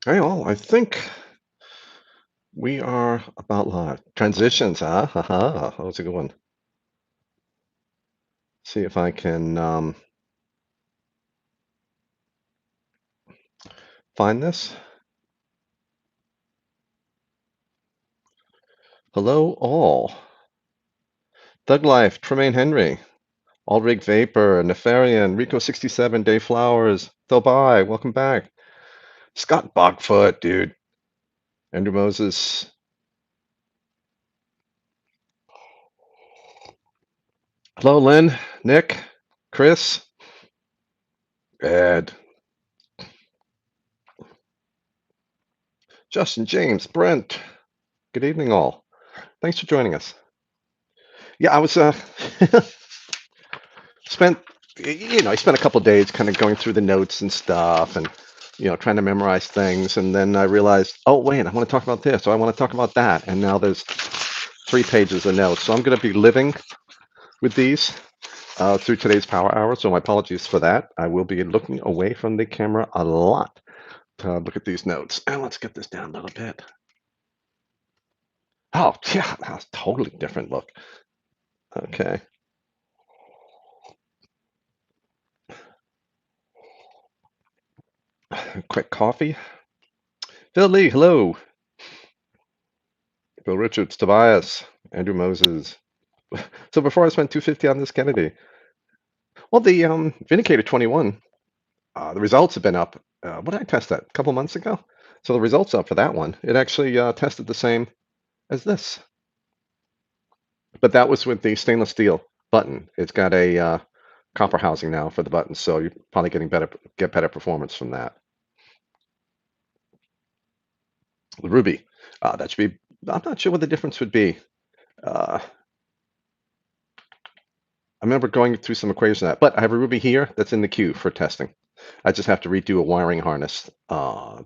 Hey all, I think we are about live. Transitions, huh? Haha. That was a good one. See if I can find this. Hello all. Thug Life, Tremaine Henry, Aldrig Vapor, Nefarian, Rico67, Day Flowers, Thobai, welcome back. Scott Bogfoot, dude. Andrew Moses. Hello, Lynn, Nick, Chris, Ed, Justin, James, Brent. Good evening, all. Thanks for joining us. Yeah, I was spent I spent a couple of days kind of going through the notes and stuff and trying to memorize things, and then I realized, oh wait, I want to talk about this, or I want to talk about that, and now there's 3 pages of notes. So I'm going to be living with these through today's power hour, so my apologies for that. I will be looking away from the camera a lot to look at these notes. And let's get this down a little bit. Oh yeah, that's a totally different look. Okay. Quick coffee. Phil Lee, hello. Bill Richards, Tobias, Andrew Moses. So before I spent 250 on this Kennedy, well, the Vindicator 21, the results have been up. What did I test that? A couple months ago? So the results up for that one. It actually tested the same as this, but that was with the stainless steel button. It's got a copper housing now for the buttons, so you're probably get better performance from that. The Ruby, that should be. I'm not sure what the difference would be. I remember going through some equations of that, but I have a Ruby here that's in the queue for testing. I just have to redo a wiring harness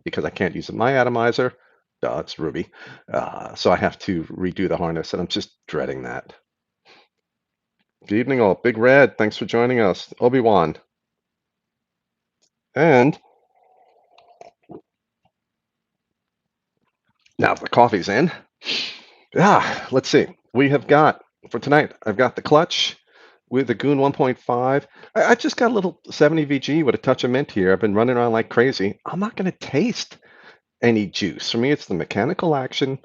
because I can't use my atomizer. It's Ruby. So I have to redo the harness, and I'm just dreading that. Good evening, all. Big Red, thanks for joining us. Obi-Wan. And now the coffee's in. Let's see. We have got, for tonight, I've got the clutch with the Goon 1.5. I just got a little 70 VG with a touch of mint here. I've been running around like crazy. I'm not going to taste any juice. For me, it's the mechanical action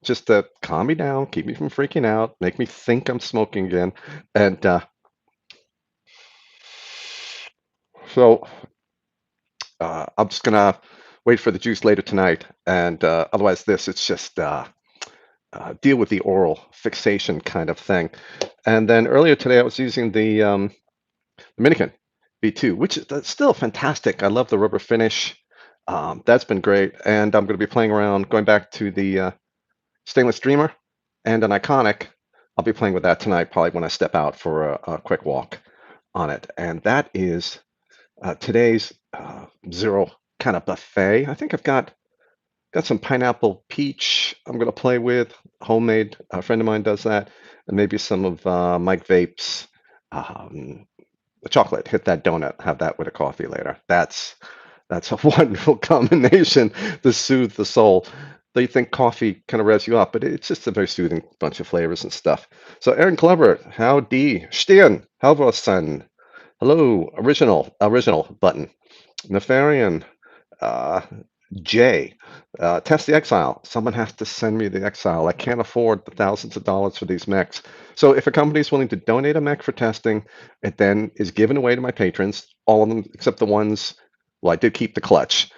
just to calm me down, keep me from freaking out, make me think I'm smoking again. And so I'm just gonna wait for the juice later tonight. And otherwise, it's just deal with the oral fixation kind of thing. And then earlier today, I was using the Dominican V2, which is still fantastic. I love the rubber finish. That's been great. And I'm going to be playing around, going back to the stainless dreamer and an iconic. I'll be playing with that tonight, probably when I step out for a quick walk on it. And that is today's zero kind of buffet. I think I've got some pineapple peach I'm going to play with. Homemade. A friend of mine does that. And maybe some of Mike Vape's the chocolate. Hit that donut. Have that with a coffee later. That's a wonderful combination to soothe the soul. They think coffee kind of revs you up, but it's just a very soothing bunch of flavors and stuff. So Aaron Clever, howdy. Stehen, Halvorsen. Hello, original button. Nefarian, uh, J. Test the Exile. Someone has to send me the Exile. I can't afford the thousands of dollars for these mechs. So if a company is willing to donate a mech for testing, it then is given away to my patrons, all of them except the ones, well, I did keep the clutch.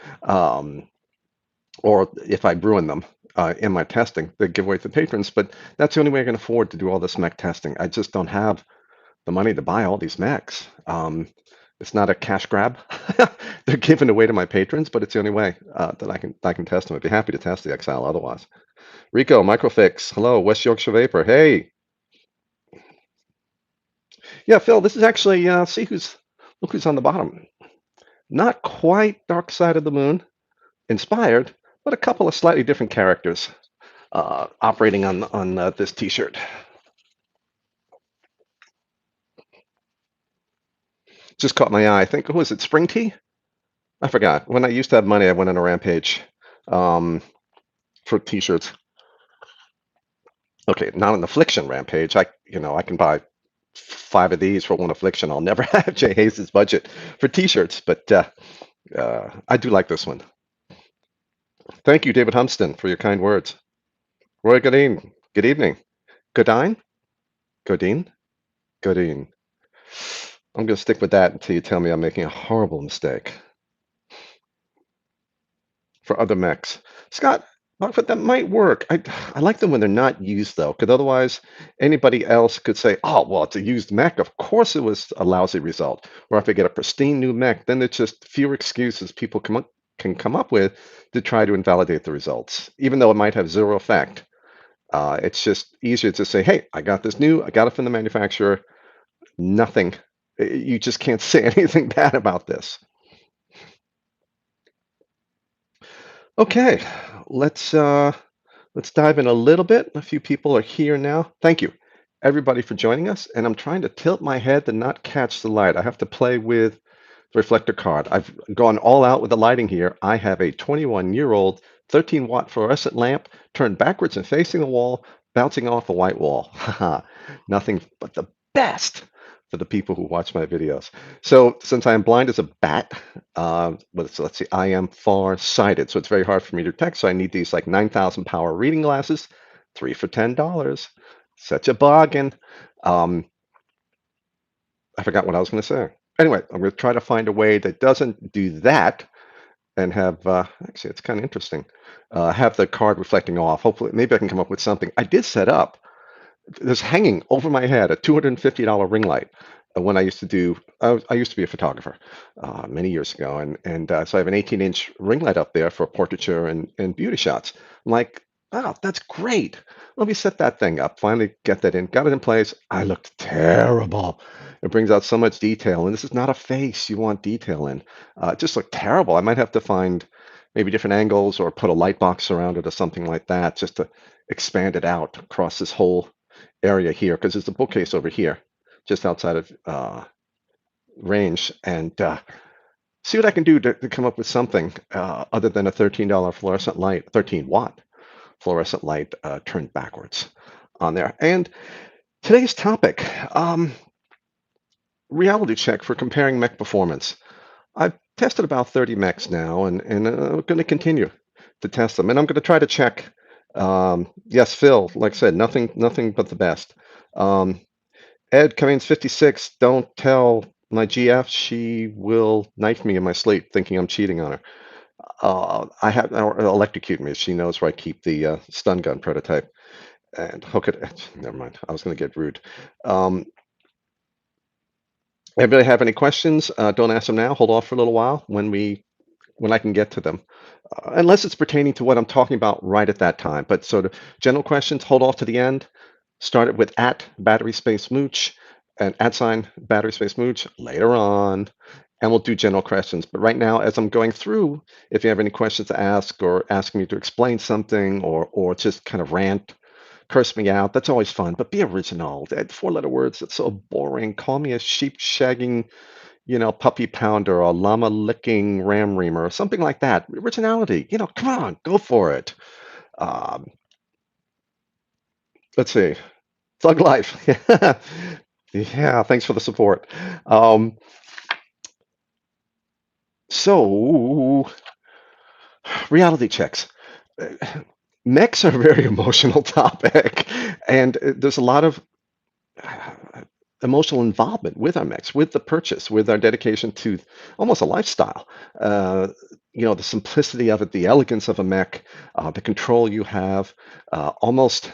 Or if I ruin them in my testing, they give away to the patrons. But that's the only way I can afford to do all this mech testing. I just don't have the money to buy all these mechs. It's not a cash grab. They're given away to my patrons, but it's the only way that I can test them. I'd be happy to test the Exile otherwise. Rico, Microfix. Hello, West Yorkshire Vapor. Hey. Yeah, Phil, this is actually, look who's on the bottom. Not quite Dark Side of the Moon inspired, but a couple of slightly different characters operating on this T-shirt. Just caught my eye. I think, who was it, Spring Tea? I forgot. When I used to have money, I went on a rampage um, for t-shirts. Okay, not an affliction rampage. I can buy 5 of these for one affliction. I'll never have Jay Hayes' budget for t-shirts, but I do like this one. Thank you, David Humston, for your kind words. Roy Godin, good evening. Godine? Godin? Godin. I'm going to stick with that until you tell me I'm making a horrible mistake for other mechs. Scott, but that might work. I like them when they're not used, though, because otherwise anybody else could say, oh, well, it's a used mech. Of course it was a lousy result. Or if I get a pristine new mech, then there's just fewer excuses people can come up with to try to invalidate the results, even though it might have zero effect. It's just easier to say, hey, I got this new, I got it from the manufacturer. Nothing. You just can't say anything bad about this. Okay, let's dive in a little bit. A few people are here now. Thank you, everybody, for joining us. And I'm trying to tilt my head to not catch the light. I have to play with the reflector card. I've gone all out with the lighting here. I have a 21-year-old 13-watt fluorescent lamp turned backwards and facing the wall, bouncing off a white wall. Haha, nothing but the best for the people who watch my videos. So since I am blind as a bat, let's see, I am far-sighted, so it's very hard for me to detect. So I need these like 9,000 power reading glasses, 3 for $10. Such a bargain. Um, I forgot what I was going to say. Anyway, I'm going to try to find a way that doesn't do that and have, actually, it's kind of interesting, have the card reflecting off. Hopefully, maybe I can come up with something. I did set up, there's hanging over my head a $250 ring light. When I used to do, I used to be a photographer many years ago, and so I have an 18-inch ring light up there for portraiture and beauty shots. I'm like, oh, that's great. Let me set that thing up. Finally, get that in, got it in place. I looked terrible. It brings out so much detail, and this is not a face you want detail in. It just looked terrible. I might have to find maybe different angles or put a light box around it or something like that, just to expand it out across this whole area here, because there's a bookcase over here just outside of range, and see what I can do to come up with something other than a $13 fluorescent light, 13-watt fluorescent light turned backwards on there. And today's topic, reality check for comparing mech performance. I've tested about 30 mechs now, and I'm going to continue to test them. And I'm going to try to check. Yes, Phil, like I said, nothing but the best. Ed Cummings 56, don't tell my GF, she will knife me in my sleep thinking I'm cheating on her. I have or electrocute me. She knows where I keep the stun gun prototype. And Hawke it. Never mind. I was going to get rude. Anybody have any questions? Don't ask them now. Hold off for a little while when I can get to them, unless it's pertaining to what I'm talking about right at that time. But sort of general questions, hold off to the end. Start it with at battery space mooch and at sign battery space mooch later on, and we'll do general questions. But right now, as I'm going through, if you have any questions to ask or ask me to explain something or just kind of rant, curse me out, that's always fun. But be original. That 4-letter words, that's so boring. Call me a sheep shagging, puppy pounder or llama licking ram reamer or something like that. Originality, come on, go for it. Um, let's see. Thug life. Yeah, thanks for the support. Um, so, reality checks. Uh, Mechs are a very emotional topic, and there's a lot of emotional involvement with our mechs, with the purchase, with our dedication to almost a lifestyle. Uh, the simplicity of it, the elegance of a mech, the control you have, almost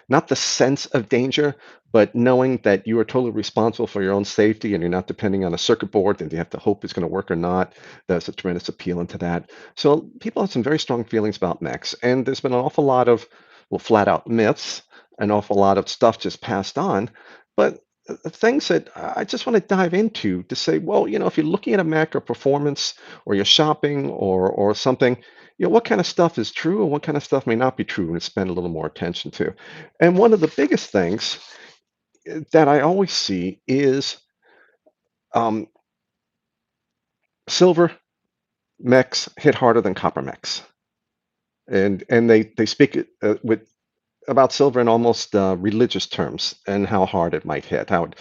not the sense of danger, but knowing that you are totally responsible for your own safety and you're not depending on a circuit board and you have to hope it's going to work or not. There's a tremendous appeal into that. So people have some very strong feelings about mechs, and there's been an awful lot of, well, flat out myths, an awful lot of stuff just passed on. But things that I just want to dive into to say, well, if you're looking at a mech or performance or you're shopping or something, what kind of stuff is true and what kind of stuff may not be true, and spend a little more attention to. And one of the biggest things that I always see is um, silver mechs hit harder than copper mechs. and they speak with about silver in almost religious terms and how hard it might hit, how it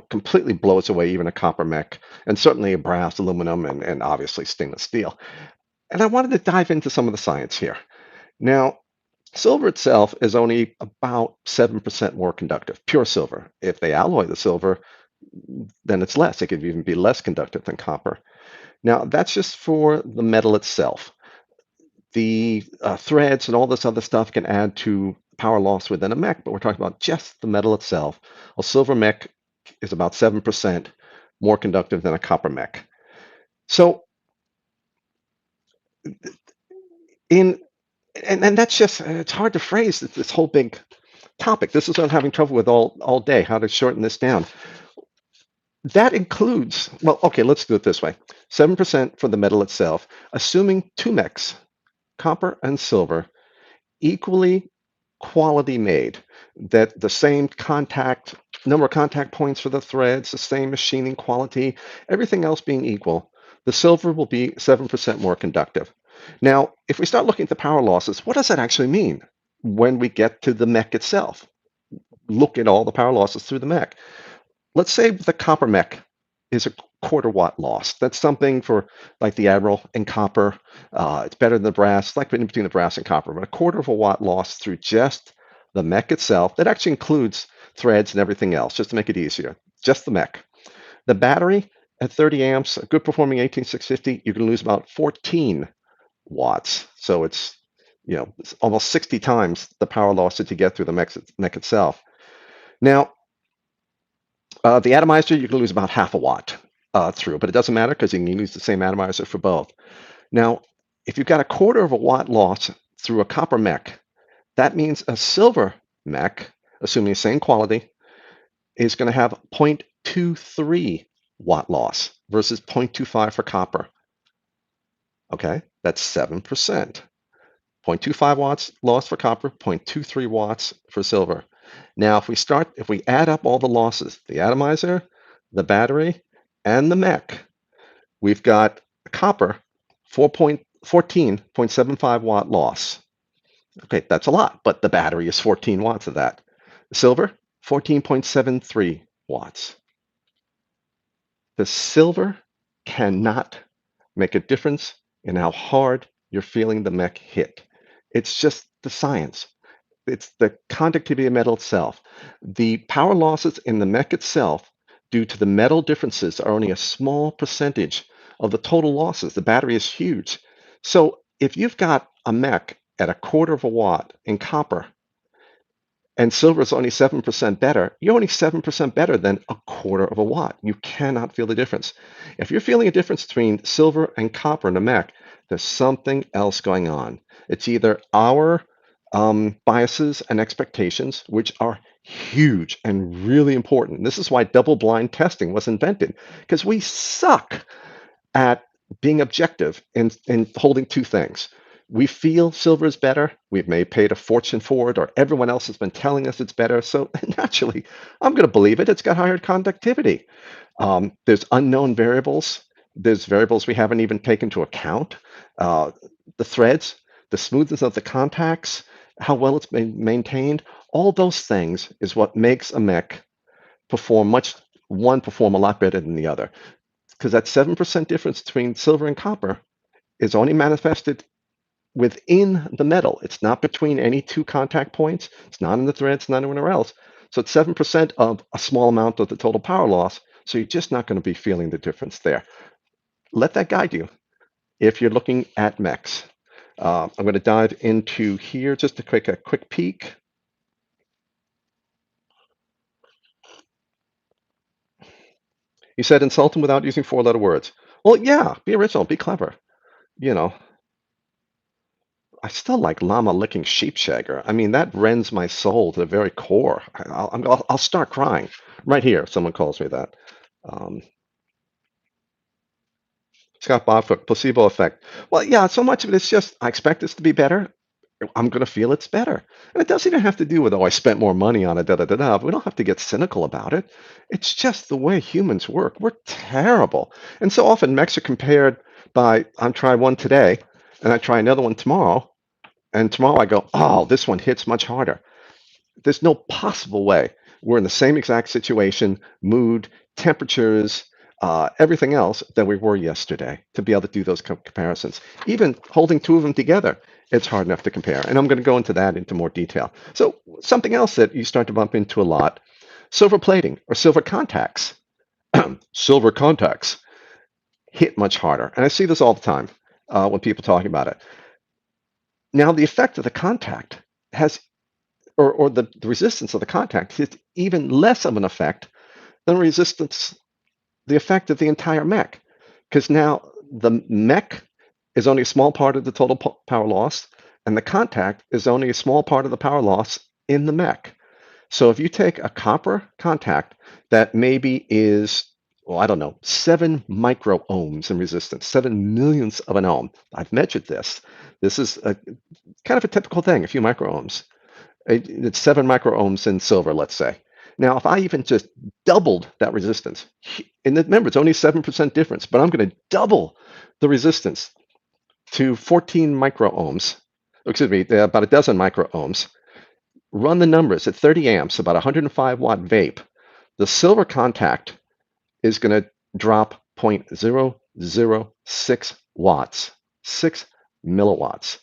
completely blows away even a copper mech, and certainly a brass, aluminum, and obviously stainless steel. And I wanted to dive into some of the science here. Now, silver itself is only about 7% more conductive, pure silver. If they alloy the silver, then it's less. It could even be less conductive than copper. Now, that's just for the metal itself. The threads and all this other stuff can add to power loss within a mech, but we're talking about just the metal itself. A silver mech is about 7% more conductive than a copper mech. So in and that's just it's hard to phrase this whole big topic. This is what I'm having trouble with all day, how to shorten this down. That includes, well, okay, let's do it this way. 7% for the metal itself, assuming two mechs, copper and silver, equally quality made, that the same contact number of contact points for the threads, the same machining quality, everything else being equal, the silver will be 7% more conductive. Now, if we start looking at the power losses, what does that actually mean when we get to the mech itself? Look at all the power losses through the mech. Let's say the copper mech is a quarter watt loss. That's something for like the Admiral and copper. It's better than the brass, like in between the brass and copper, but a quarter of a watt loss through just the mech itself. That actually includes threads and everything else, just to make it easier. Just the mech. The battery at 30 amps, a good performing 18650, you can lose about 14 watts. So it's almost 60 times the power loss that you get through the mech itself. Now, the atomizer, you can lose about half a watt through, but it doesn't matter because you can use the same atomizer for both. Now, if you've got a quarter of a watt loss through a copper mech, that means a silver mech, assuming the same quality, is going to have 0.23 watt loss versus 0.25 for copper. Okay, that's 7%. 0.25 watts loss for copper, 0.23 watts for silver. Now, if we add up all the losses, the atomizer, the battery, and the mech, we've got copper, 14.75 watt loss. Okay, that's a lot, but the battery is 14 watts of that. Silver, 14.73 watts. The silver cannot make a difference in how hard you're feeling the mech hit. It's just the science. It's the conductivity of metal itself. The power losses in the mech itself, due to the metal differences, are only a small percentage of the total losses. The battery is huge. So if you've got a mech at a quarter of a watt in copper and silver is only 7% better, you're only 7% better than a quarter of a watt. You cannot feel the difference. If you're feeling a difference between silver and copper in a mech, there's something else going on. It's either our biases and expectations, which are huge and really important. This is why double-blind testing was invented, because we suck at being objective in holding two things. We feel silver is better. We've paid a fortune for it, or everyone else has been telling us it's better. So naturally, I'm going to believe it. It's got higher conductivity. There's unknown variables. There's variables we haven't even taken into account. The threads, the smoothness of the contacts, how well it's been maintained. All those things is what makes a mech perform a lot better than the other. Because that 7% difference between silver and copper is only manifested within the metal. It's not between any two contact points. It's not in the threads, not anywhere else. So it's 7% of a small amount of the total power loss. So you're just not going to be feeling the difference there. Let that guide you if you're looking at mechs. I'm going to dive into here just to take a quick peek. You said insult them without using four-letter words. Well, yeah, be original, be clever. You know, I still like llama licking sheepshagger. I mean, that rends my soul to the very core. I'll start crying right here if someone calls me that. Um, Scott Boffoot, placebo effect. Well, yeah, so much of it is just, I expect this to be better. I'm going to feel it's better. And it doesn't even have to do with, oh, I spent more money on it, da da da da. We don't have to get cynical about it. It's just the way humans work. We're terrible. And so often mechs are compared by, I try one today and I try another one tomorrow. And tomorrow I go, oh, this one hits much harder. There's no possible way. We're in the same exact situation, mood, temperatures, everything else that we were yesterday to be able to do those comparisons. Even holding two of them together, it's hard enough to compare. And I'm going to go into that into more detail. So something else that you start to bump into a lot, silver plating or silver contacts. Silver contacts hit much harder. And I see this all the time when people talking about it. Now, the effect of the contact has or the resistance of the contact is even less of an effect than the effect of the entire mech. Because now the mech is only a small part of the total power loss, and the contact is only a small part of the power loss in the mech. So if you take a copper contact that maybe is, well, I don't know, 7 micro-ohms in resistance, 7 millionths of an ohm. I've measured this. This is kind of a typical thing, a few micro-ohms. It's 7 micro-ohms in silver, let's say. Now, if I even just doubled that resistance, and remember, it's only 7% difference, but I'm going to double the resistance to 14 micro-ohms, excuse me, about a dozen micro-ohms, run the numbers at 30 amps, about 105 watt vape, the silver contact is going to drop 0.006 watts, 6 milliwatts.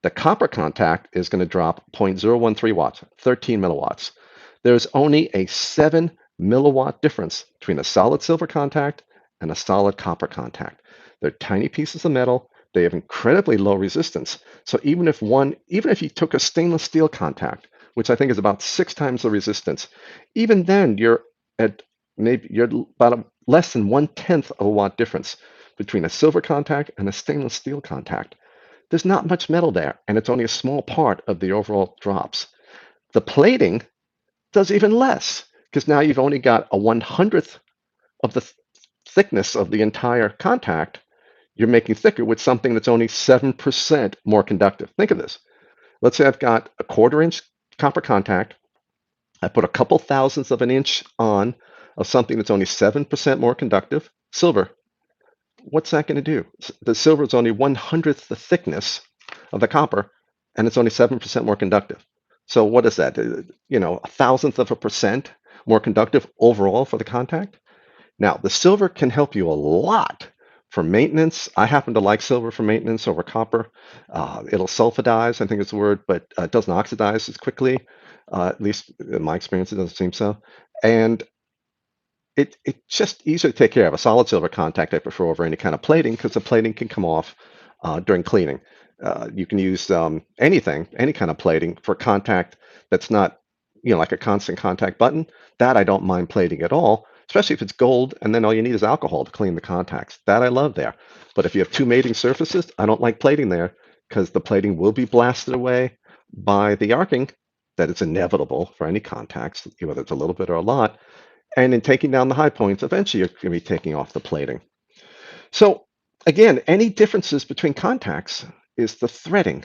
The copper contact is going to drop 0.013 watts, 13 milliwatts. There's only a 7 milliwatt difference between a solid silver contact and a solid copper contact. They're tiny pieces of metal. They have incredibly low resistance. So even if you took a stainless steel contact, which I think is about 6 times the resistance, even then you're about less than 1/10 of a watt difference between a silver contact and a stainless steel contact. There's not much metal there, and it's only a small part of the overall drops. The plating does even less, because now you've only got a 1/100th of the thickness of the entire contact. You're making thicker with something that's only 7% more conductive. Think of this. Let's say I've got a 1/4 inch copper contact. I put a couple thousandths of an inch on of something that's only 7% more conductive, silver. What's that going to do? The silver is only 1/100th the thickness of the copper, and it's only 7% more conductive. So what is that? A thousandth of a percent more conductive overall for the contact? Now, the silver can help you a lot for maintenance. I happen to like silver for maintenance over copper. It'll sulfidize, I think is the word, but it doesn't oxidize as quickly. At least in my experience, it doesn't seem so. And it's just easier to take care of. A solid silver contact I prefer over any kind of plating because the plating can come off during cleaning. You can use anything, any kind of plating for contact that's not, like a constant contact button. That I don't mind plating at all, especially if it's gold and then all you need is alcohol to clean the contacts. That I love there. But if you have two mating surfaces, I don't like plating there because the plating will be blasted away by the arcing that is inevitable for any contacts, whether it's a little bit or a lot. And in taking down the high points, eventually you're going to be taking off the plating. So again, any differences between contacts is the threading,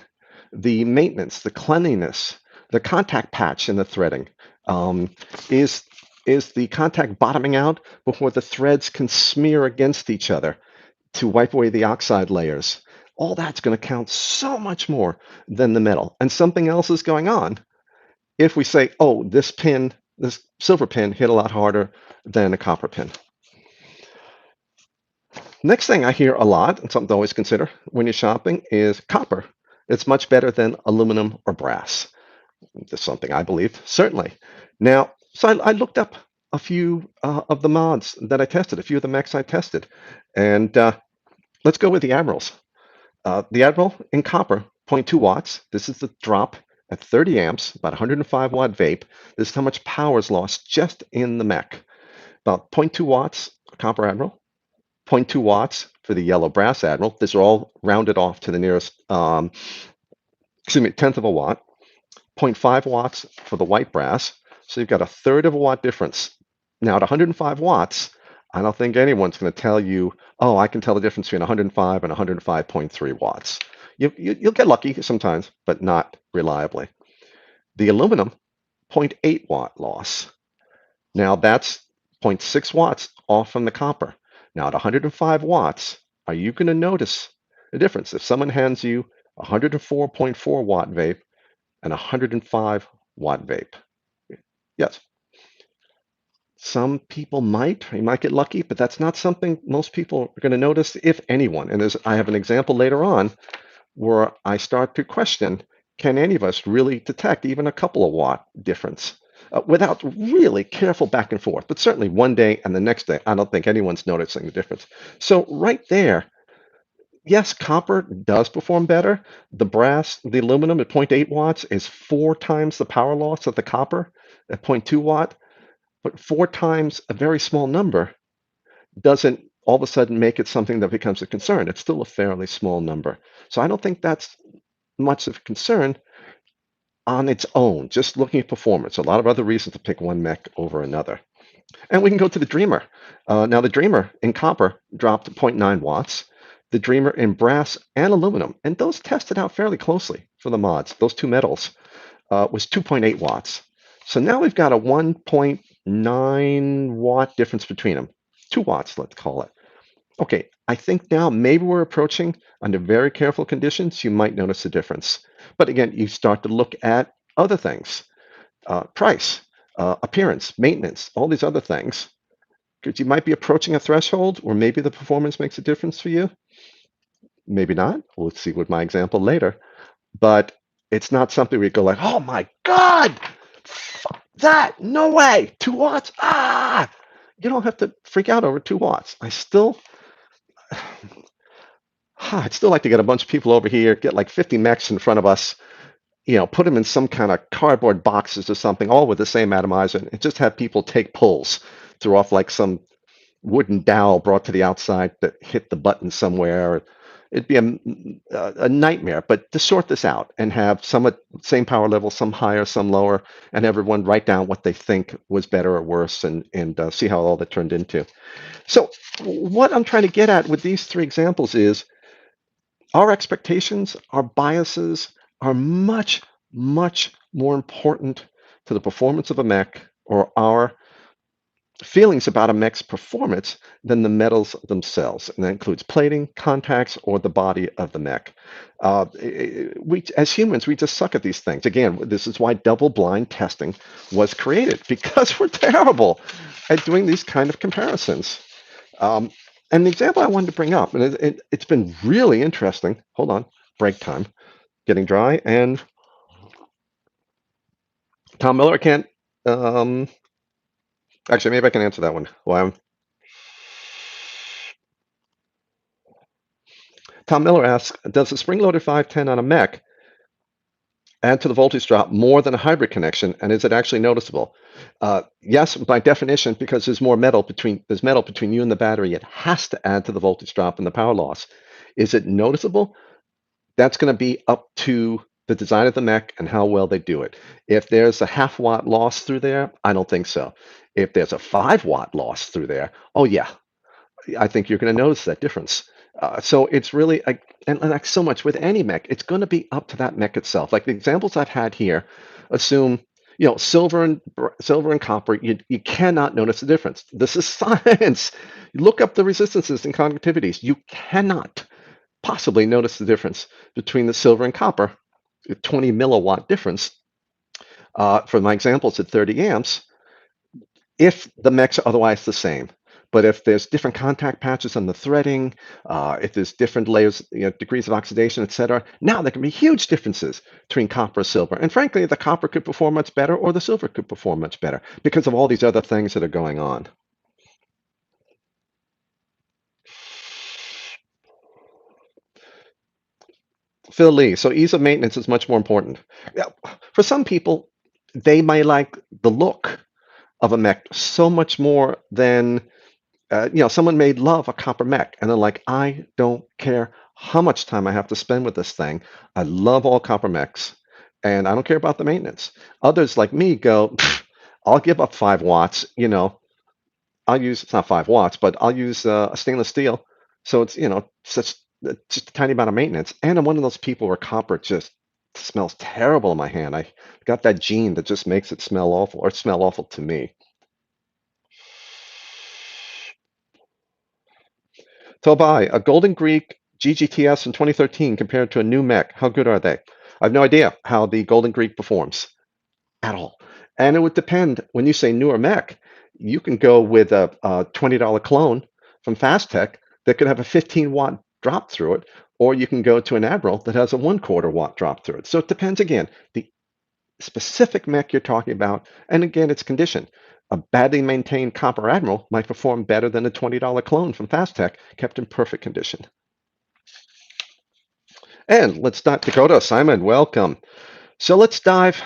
the maintenance, the cleanliness, the contact patch in the threading. Um, is the contact bottoming out before the threads can smear against each other to wipe away the oxide layers? All that's going to count so much more than the metal. And something else is going on if we say, oh, this silver pin hit a lot harder than a copper pin. Next thing I hear a lot, and something to always consider when you're shopping, is copper. It's much better than aluminum or brass. That's something I believe, certainly. Now, so I looked up a few of the mods that I tested, a few of the mechs I tested, and let's go with the Admirals. The Admiral in copper, 0.2 watts. This is the drop at 30 amps, about 105 watt vape. This is how much power is lost just in the mech. About 0.2 watts, copper Admiral. 0.2 watts for the yellow brass Admiral. These are all rounded off to the nearest, tenth of a watt. 0.5 watts for the white brass. So you've got a third of a watt difference. Now at 105 watts, I don't think anyone's going to tell you, oh, I can tell the difference between 105 and 105.3 watts. You'll get lucky sometimes, but not reliably. The aluminum, 0.8 watt loss. Now that's 0.6 watts off from the copper. Now at 105 watts, are you going to notice a difference? If someone hands you 104.4 watt vape, and 105 watt vape. Yes, some people you might get lucky, but that's not something most people are going to notice, if anyone. And I have an example later on where I start to question, can any of us really detect even a couple of watt difference without really careful back and forth? But certainly one day and the next day, I don't think anyone's noticing the difference. So right there, yes, copper does perform better. The aluminum at 0.8 watts is 4 times the power loss of the copper at 0.2 watt, but 4 times a very small number doesn't all of a sudden make it something that becomes a concern. It's still a fairly small number. So I don't think that's much of a concern on its own, just looking at performance. A lot of other reasons to pick one mech over another. And we can go to the Dreamer. Now, the Dreamer in copper dropped to 0.9 watts. The Dreamer in brass and aluminum, and those tested out fairly closely for the mods, those two metals, was 2.8 watts. So now we've got a 1.9 watt difference between them. 2 watts, let's call it. Okay, I think now maybe we're approaching, under very careful conditions, you might notice a difference. But again, you start to look at other things, price, appearance, maintenance, all these other things. Because you might be approaching a threshold where maybe the performance makes a difference for you. Maybe not. We'll see with my example later. But it's not something where you go like, oh my God, that, no way, 2 watts, ah! You don't have to freak out over 2 watts. I'd still like to get a bunch of people over here, get like 50 mechs in front of us, put them in some kind of cardboard boxes or something, all with the same atomizer, and just have people take pulls, throw off like some wooden dowel brought to the outside that hit the button somewhere. It'd be a nightmare. But to sort this out and have some at same power level, some higher, some lower, and everyone write down what they think was better or worse, and see how all that turned into. So what I'm trying to get at with these 3 examples is our expectations, our biases are much, much more important to the performance of a mech, or our feelings about a mech's performance, than the metals themselves. And that includes plating, contacts, or the body of the mech. We, as humans, we just suck at these things. Again, this is why double-blind testing was created, because we're terrible at doing these kind of comparisons. And the example I wanted to bring up, and it's been really interesting. Hold on, break time, getting dry. And Tom Miller can't. Actually, maybe I can answer that one. Well, Tom Miller asks, does the spring-loaded 510 on a mech add to the voltage drop more than a hybrid connection, and is it actually noticeable? Yes, by definition, because there's metal between you and the battery, it has to add to the voltage drop and the power loss. Is it noticeable? That's going to be up to the design of the mech and how well they do it. If there's a half watt loss through there, I don't think so. If there's a 5 watt loss through there, oh yeah, I think you're going to notice that difference. So it's really, and like so much with any mech, it's going to be up to that mech itself. Like the examples I've had here assume, silver and copper, you cannot notice the difference. This is science. Look up the resistances and conductivities. You cannot possibly notice the difference between the silver and copper, a 20 milliwatt difference. For my examples at 30 amps, if the mechs are otherwise the same. But if there's different contact patches on the threading, if there's different layers, degrees of oxidation, etc., now there can be huge differences between copper and silver. And frankly, the copper could perform much better, or the silver could perform much better, because of all these other things that are going on. Phil Lee, so ease of maintenance is much more important. For some people, they might like the look of a mech so much more than someone may love a copper mech, and they're like, I don't care how much time I have to spend with this thing. I love all copper mechs, and I don't care about the maintenance. Others like me go, I'll give up 5 watts. It's not 5 watts, but I'll use a stainless steel. So it's, just a tiny amount of maintenance. And I'm one of those people where copper just smells terrible in my hand. I got that gene that just makes it smell awful, or smell awful to me. Tobai, a Golden Greek GGTS in 2013 compared to a new mech. How good are they? I have no idea how the Golden Greek performs at all. And it would depend. When you say newer mech, you can go with a $20 clone from Fastech that could have a 15-watt drop through it, or you can go to an Admiral that has a 1/4 watt drop through it. So it depends again, the specific mech you're talking about, and again, it's condition. A badly maintained copper Admiral might perform better than a $20 clone from Fastech kept in perfect condition. And let's start. Dakota, Simon, welcome. So let's dive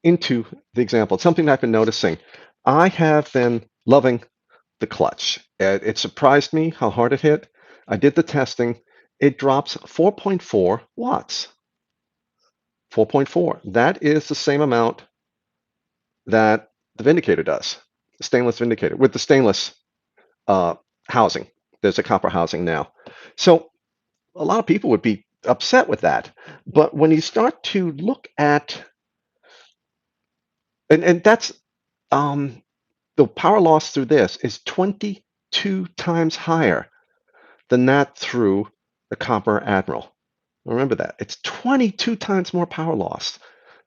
into the example. It's something that I've been noticing. I have been loving the clutch. It surprised me how hard it hit. I did the testing. It drops 4.4 watts. 4.4. That is the same amount that the Vindicator does, the stainless Vindicator, with the stainless housing. There's a copper housing now. So a lot of people would be upset with that. But when you start to look at, and that's the power loss through this is 22 times higher than that through the copper Admiral. Remember that. It's 22 times more power loss.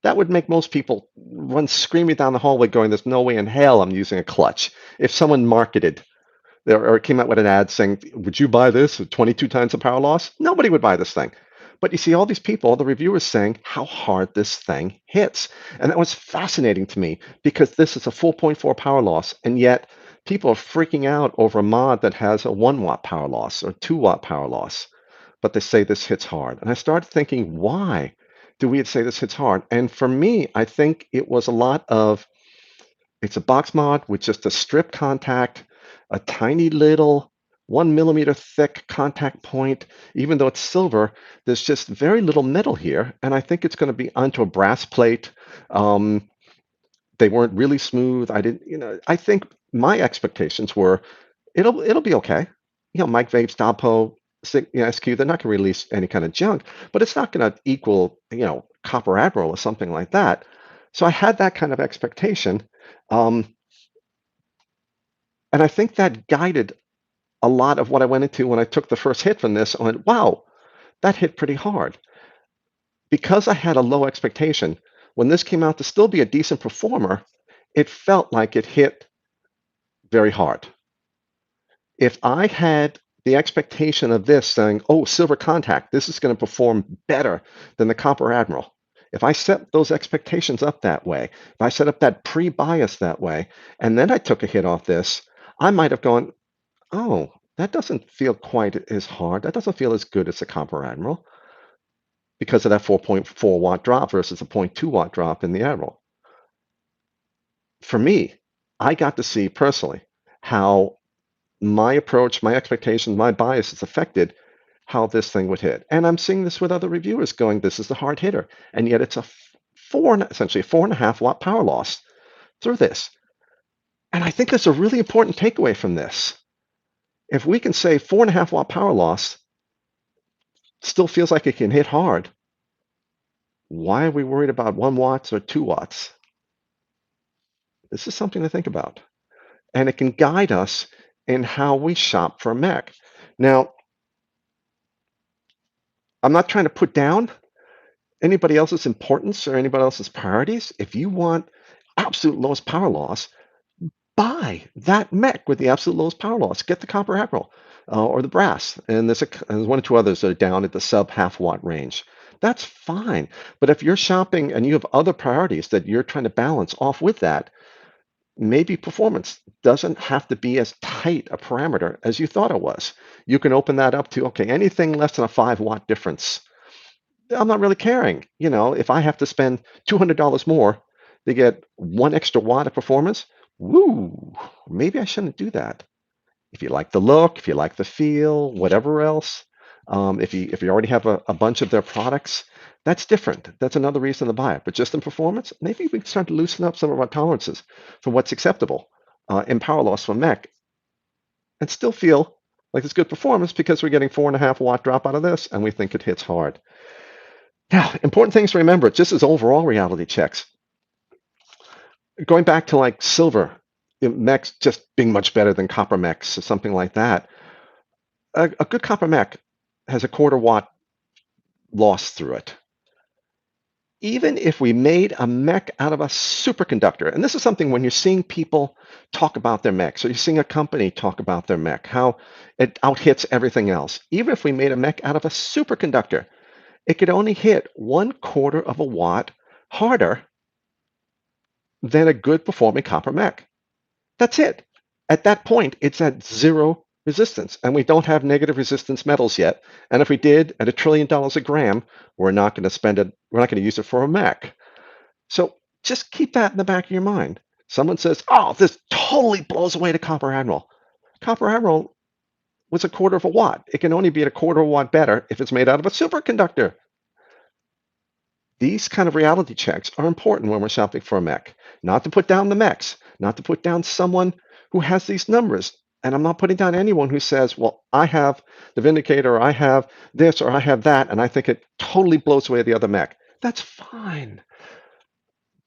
That would make most people run screaming down the hallway going, there's no way in hell I'm using a clutch. If someone marketed or came out with an ad saying, would you buy this at 22 times the power loss? Nobody would buy this thing. But you see all these people, the reviewers saying how hard this thing hits. And that was fascinating to me because this is a 4.4 power loss. And yet people are freaking out over a mod that has a 1-watt power loss or 2-watt power loss. But they say this hits hard. And I started thinking, why do we say this hits hard? And for me, I think it was a lot of, it's a box mod with just a strip contact, a tiny little 1 millimeter thick contact point. Even though it's silver, there's just very little metal here. And I think it's going to be onto a brass plate. They weren't really smooth. I think my expectations were it'll be okay. Mike Vapes, Dapo, SQ, they're not going to release any kind of junk, but it's not going to equal, Copper Admiral or something like that. So I had that kind of expectation. And I think that guided a lot of what I went into when I took the first hit from this. I went, wow, that hit pretty hard. Because I had a low expectation, when this came out to still be a decent performer, it felt like it hit very hard. If I had the expectation of this saying, oh, silver contact, this is going to perform better than the copper Admiral. If I set those expectations up that way, if I set up that pre-bias that way, and then I took a hit off this, I might have gone, oh, that doesn't feel quite as hard. That doesn't feel as good as the copper Admiral because of that 4.4 watt drop versus a 0.2 watt drop in the Admiral. For me, I got to see personally how my approach, my expectations, my biases affected how this thing would hit. And I'm seeing this with other reviewers going, this is the hard hitter. And yet it's essentially a 4.5 watt power loss through this. And I think that's a really important takeaway from this. If we can say 4.5 watt power loss still feels like it can hit hard, why are we worried about 1 watts or 2 watts? This is something to think about. And it can guide us in how we shop for a mech. Now, I'm not trying to put down anybody else's importance or anybody else's priorities. If you want absolute lowest power loss, buy that mech with the absolute lowest power loss. Get the copper Admiral or the brass. And there's 1 or 2 others that are down at the sub half watt range. That's fine. But if you're shopping and you have other priorities that you're trying to balance off with that, maybe performance doesn't have to be as tight a parameter as you thought it was. You can open that up to, okay, anything less than a 5-watt difference. I'm not really caring. If I have to spend $200 more to get 1 extra watt of performance, woo, maybe I shouldn't do that. If you like the look, if you like the feel, whatever else, if you already have a bunch of their products, that's different. That's another reason to buy it. But just in performance, maybe we can start to loosen up some of our tolerances for what's acceptable in power loss from mech and still feel like it's good performance because we're getting 4.5 watt drop out of this and we think it hits hard. Now, important things to remember, just as overall reality checks. Going back to like silver, mechs just being much better than copper mechs or something like that. A good copper mech has a quarter watt loss through it. Even if we made a mech out of a superconductor, and this is something when you're seeing people talk about their mech, so you're seeing a company talk about their mech, how it outhits everything else. Even if we made a mech out of a superconductor, it could only hit 1/4 of a watt harder than a good performing copper mech. That's it. At that point, it's at zero resistance, and we don't have negative resistance metals yet. And if we did at $1 trillion a gram, we're not going to spend it. We're not going to use it for a mech. So just keep that in the back of your mind. Someone says, "Oh, this totally blows away the Copper Admiral." Copper Admiral was a quarter of a watt. It can only be at a quarter of a watt better if it's made out of a superconductor. These kind of reality checks are important when we're shopping for a mech. Not to put down the mechs, not to put down someone who has these numbers. And I'm not putting down anyone who says, well, I have the Vindicator, or I have this, or I have that, and I think it totally blows away the other mech. That's fine.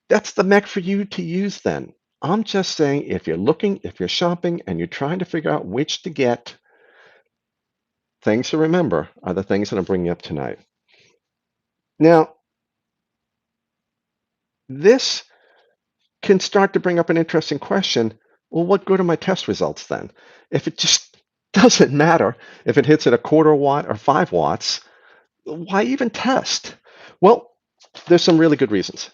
That's the mech for you to use then. I'm just saying if you're looking, if you're shopping, and you're trying to figure out which to get, things to remember are the things that I'm bringing up tonight. Now, this can start to bring up an interesting question. Well, what good are my test results then? If it just doesn't matter if it hits at a quarter watt or 5 watts, why even test? Well, there's some really good reasons.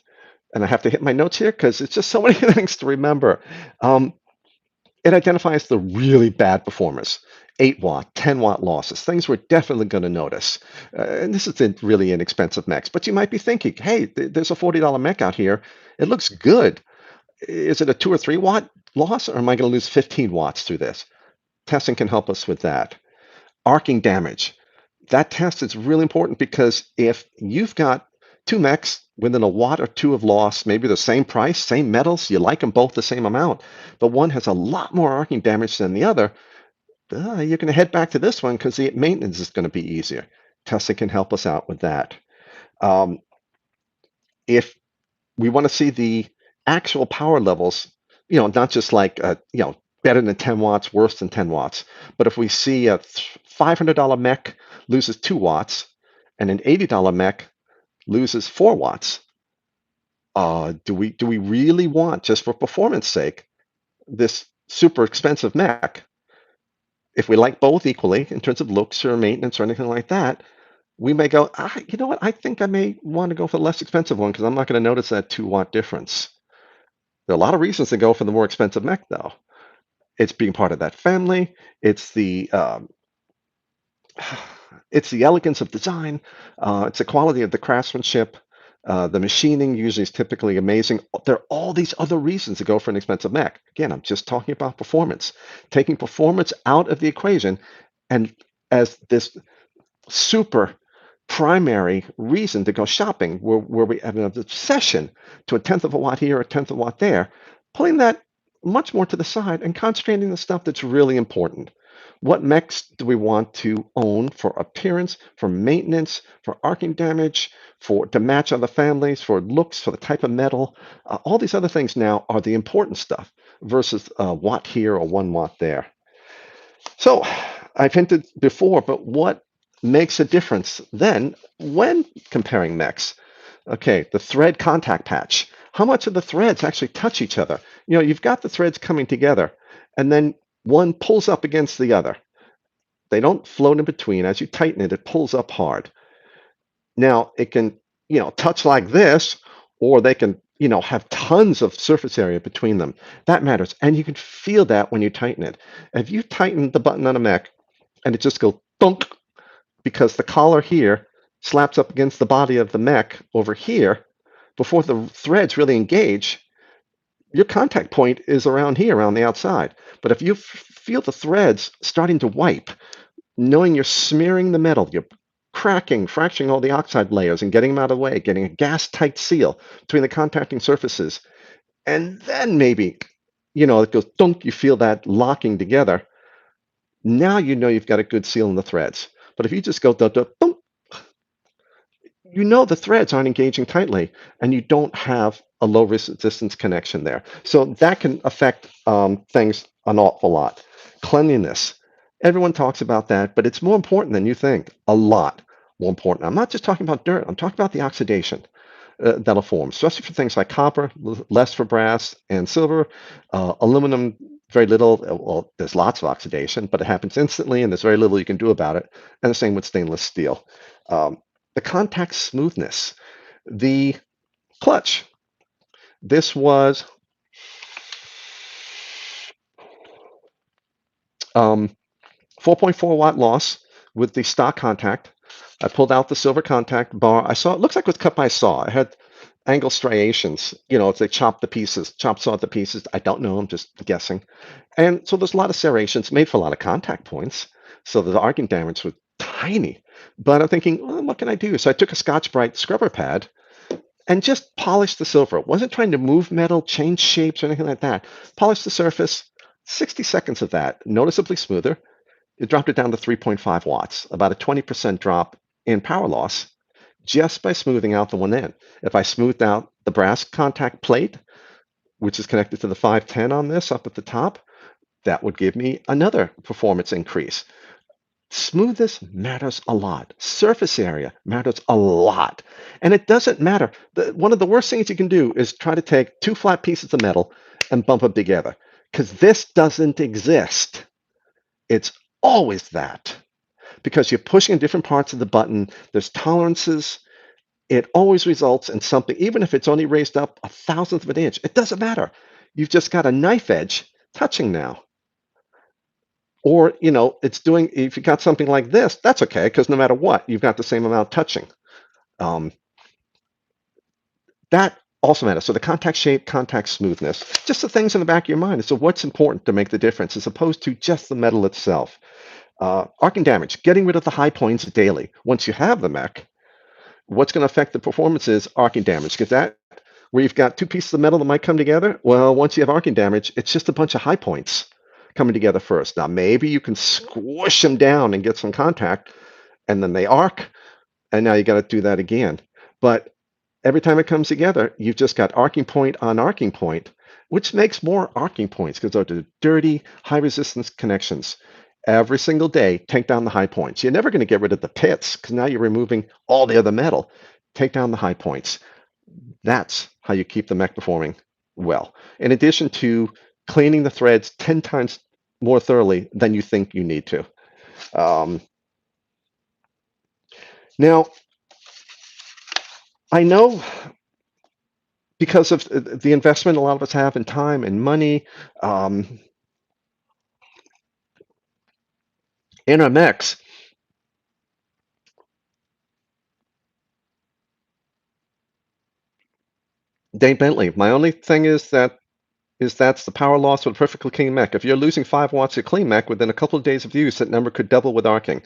And I have to hit my notes here because it's just so many things to remember. It identifies the really bad performers. 8 watt, 10 watt losses, things we're definitely going to notice. And this isn't really inexpensive mechs, but you might be thinking, hey, there's a $40 mech out here. It looks good. Is it a 2 or 3 watt loss, or am I going to lose 15 watts through this? Testing can help us with that. Arcing damage. That test is really important because if you've got 2 mechs within a watt or 2 of loss, maybe the same price, same metals, you like them both the same amount, but one has a lot more arcing damage than the other, you're going to head back to this one because the maintenance is going to be easier. Testing can help us out with that. If we want to see the actual power levels, not just like, better than 10 watts, worse than 10 watts. But if we see a $500 mech loses 2 watts and an $80 mech loses 4 watts, do we really want, just for performance sake, this super expensive mech? If we like both equally in terms of looks or maintenance or anything like that, we may go, you know what, I think I may want to go for the less expensive one because I'm not going to notice that 2 watt difference. There are a lot of reasons to go for the more expensive mech, though. It's being part of that family. It's the it's the elegance of design. It's the quality of the craftsmanship. The machining usually is typically amazing. There are all these other reasons to go for an expensive mech. Again, I'm just talking about performance. Taking performance out of the equation, and as this super primary reason to go shopping, where we have an obsession to a tenth of a watt here, a tenth of a watt there, pulling that much more to the side and concentrating on the stuff that's really important. What mechs do we want to own for appearance, for maintenance, for arcing damage, to match other families, for looks, for the type of metal? All these other things now are the important stuff versus a watt here or 1 watt there. So I've hinted before, but what makes a difference then when comparing mechs? Okay, the thread contact patch. How much of the threads actually touch each other? You've got the threads coming together, and then one pulls up against the other. They don't float in between. As you tighten it, it pulls up hard. Now, it can, touch like this, or they can, have tons of surface area between them. That matters. And you can feel that when you tighten it. If you tighten the button on a mech and it just goes thunk, because the collar here slaps up against the body of the mech over here, before the threads really engage, your contact point is around here, around the outside. But if you feel the threads starting to wipe, knowing you're smearing the metal, you're cracking, fracturing all the oxide layers and getting them out of the way, getting a gas-tight seal between the contacting surfaces, and then maybe, it goes dunk, you feel that locking together. Now you know you've got a good seal in the threads. But if you just go dunk, dunk, the threads aren't engaging tightly, and you don't have a low resistance connection there. So that can affect things an awful lot. Cleanliness. Everyone talks about that, but it's more important than you think. A lot more important. I'm not just talking about dirt. I'm talking about the oxidation that'll form, especially for things like copper, less for brass and silver, aluminum, very little. Well, there's lots of oxidation, but it happens instantly, and there's very little you can do about it. And the same with stainless steel. Um, the contact smoothness, the clutch. This was 4.4 watt loss with the stock contact. I pulled out the silver contact bar. I saw it looks like it was cut by a saw. It had angle striations, if they chop the pieces, chop saw the pieces. I don't know, I'm just guessing. And so there's a lot of serrations made for a lot of contact points. So the arcing damage was tiny. But I'm thinking, well, what can I do? So I took a Scotch-Brite scrubber pad and just polished the silver. Wasn't trying to move metal, change shapes, or anything like that. Polished the surface, 60 seconds of that, noticeably smoother. It dropped it down to 3.5 watts, about a 20% drop in power loss just by smoothing out the one end. If I smoothed out the brass contact plate, which is connected to the 510 on this up at the top, that would give me another performance increase. Smoothness matters a lot. Surface area matters a lot. And it doesn't matter. One of the worst things you can do is try to take two flat pieces of metal and bump them together, because this doesn't exist. It's always that, because you're pushing in different parts of the button. There's tolerances. It always results in something, even if it's only raised up a thousandth of an inch. It doesn't matter. You've just got a knife edge touching now. Or, it's doing, if you got something like this, that's okay, because no matter what, you've got the same amount touching. Um, that also matters. So the contact shape, contact smoothness, just the things in the back of your mind. So what's important to make the difference as opposed to just the metal itself. Arcing damage, getting rid of the high points daily. Once you have the mech, what's going to affect the performance is arcing damage, because that, where you've got two pieces of metal that might come together, well, once you have arcing damage, it's just a bunch of high points coming together first. Now, maybe you can squish them down and get some contact, and then they arc, and now you got to do that again. But every time it comes together, you've just got arcing point on arcing point, which makes more arcing points because they're the dirty, high resistance connections. Every single day, take down the high points. You're never going to get rid of the pits because now you're removing all the other metal. Take down the high points. That's how you keep the mech performing well. In addition to cleaning the threads 10 times more thoroughly than you think you need to. Now, I know because of the investment a lot of us have in time and money in our mechs, Dave Bentley, my only thing is that's the power loss with a perfectly clean mech. If you're losing 5 watts of clean mech within a couple of days of use, that number could double with arcing.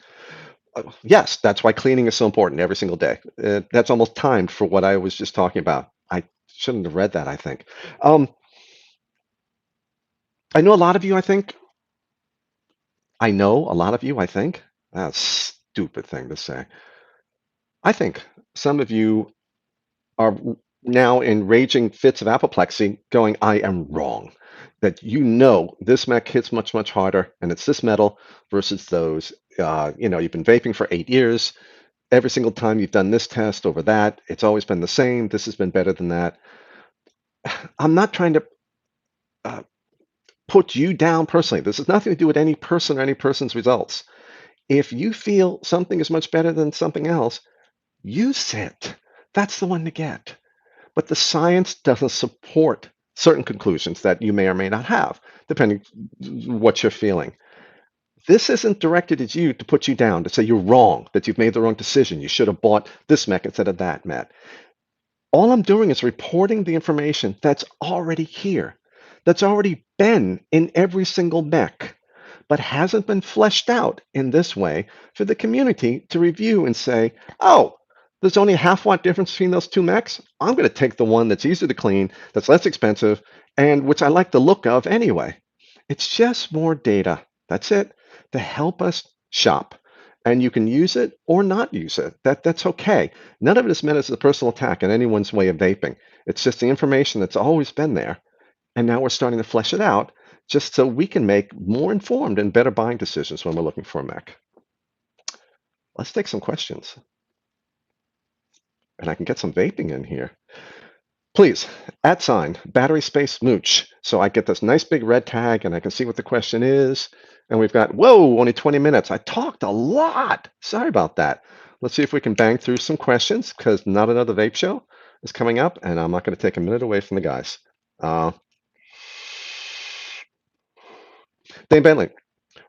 Yes, that's why cleaning is so important every single day. That's almost timed for what I was just talking about. I shouldn't have read that, I think. I know a lot of you, I think. I know a lot of you, I think. That's a stupid thing to say. I think some of you are now in raging fits of apoplexy going, I am wrong. That this mech hits much, much harder, and it's this metal versus those. You've been vaping for 8 years. Every single time you've done this test over that, it's always been the same. This has been better than that. I'm not trying to put you down personally. This has nothing to do with any person or any person's results. If you feel something is much better than something else, use it. That's the one to get. But the science doesn't support certain conclusions that you may or may not have, depending what you're feeling. This isn't directed at you to put you down, to say you're wrong, that you've made the wrong decision. You should have bought this mech instead of that mech. All I'm doing is reporting the information that's already here, that's already been in every single mech, but hasn't been fleshed out in this way for the community to review and say, oh, there's only a half watt difference between those two mechs. I'm going to take the one that's easier to clean, that's less expensive, and which I like the look of anyway. It's just more data. That's it, to help us shop. And you can use it or not use it. That's okay. None of it is meant as a personal attack on anyone's way of vaping. It's just the information that's always been there. And now we're starting to flesh it out just so we can make more informed and better buying decisions when we're looking for a mech. Let's take some questions. And I can get some vaping in here. Please, battery space Mooch. So I get this nice big red tag and I can see what the question is. And we've got, whoa, only 20 minutes. I talked a lot. Sorry about that. Let's see if we can bang through some questions because not another vape show is coming up and I'm not going to take a minute away from the guys. Dane Bentley.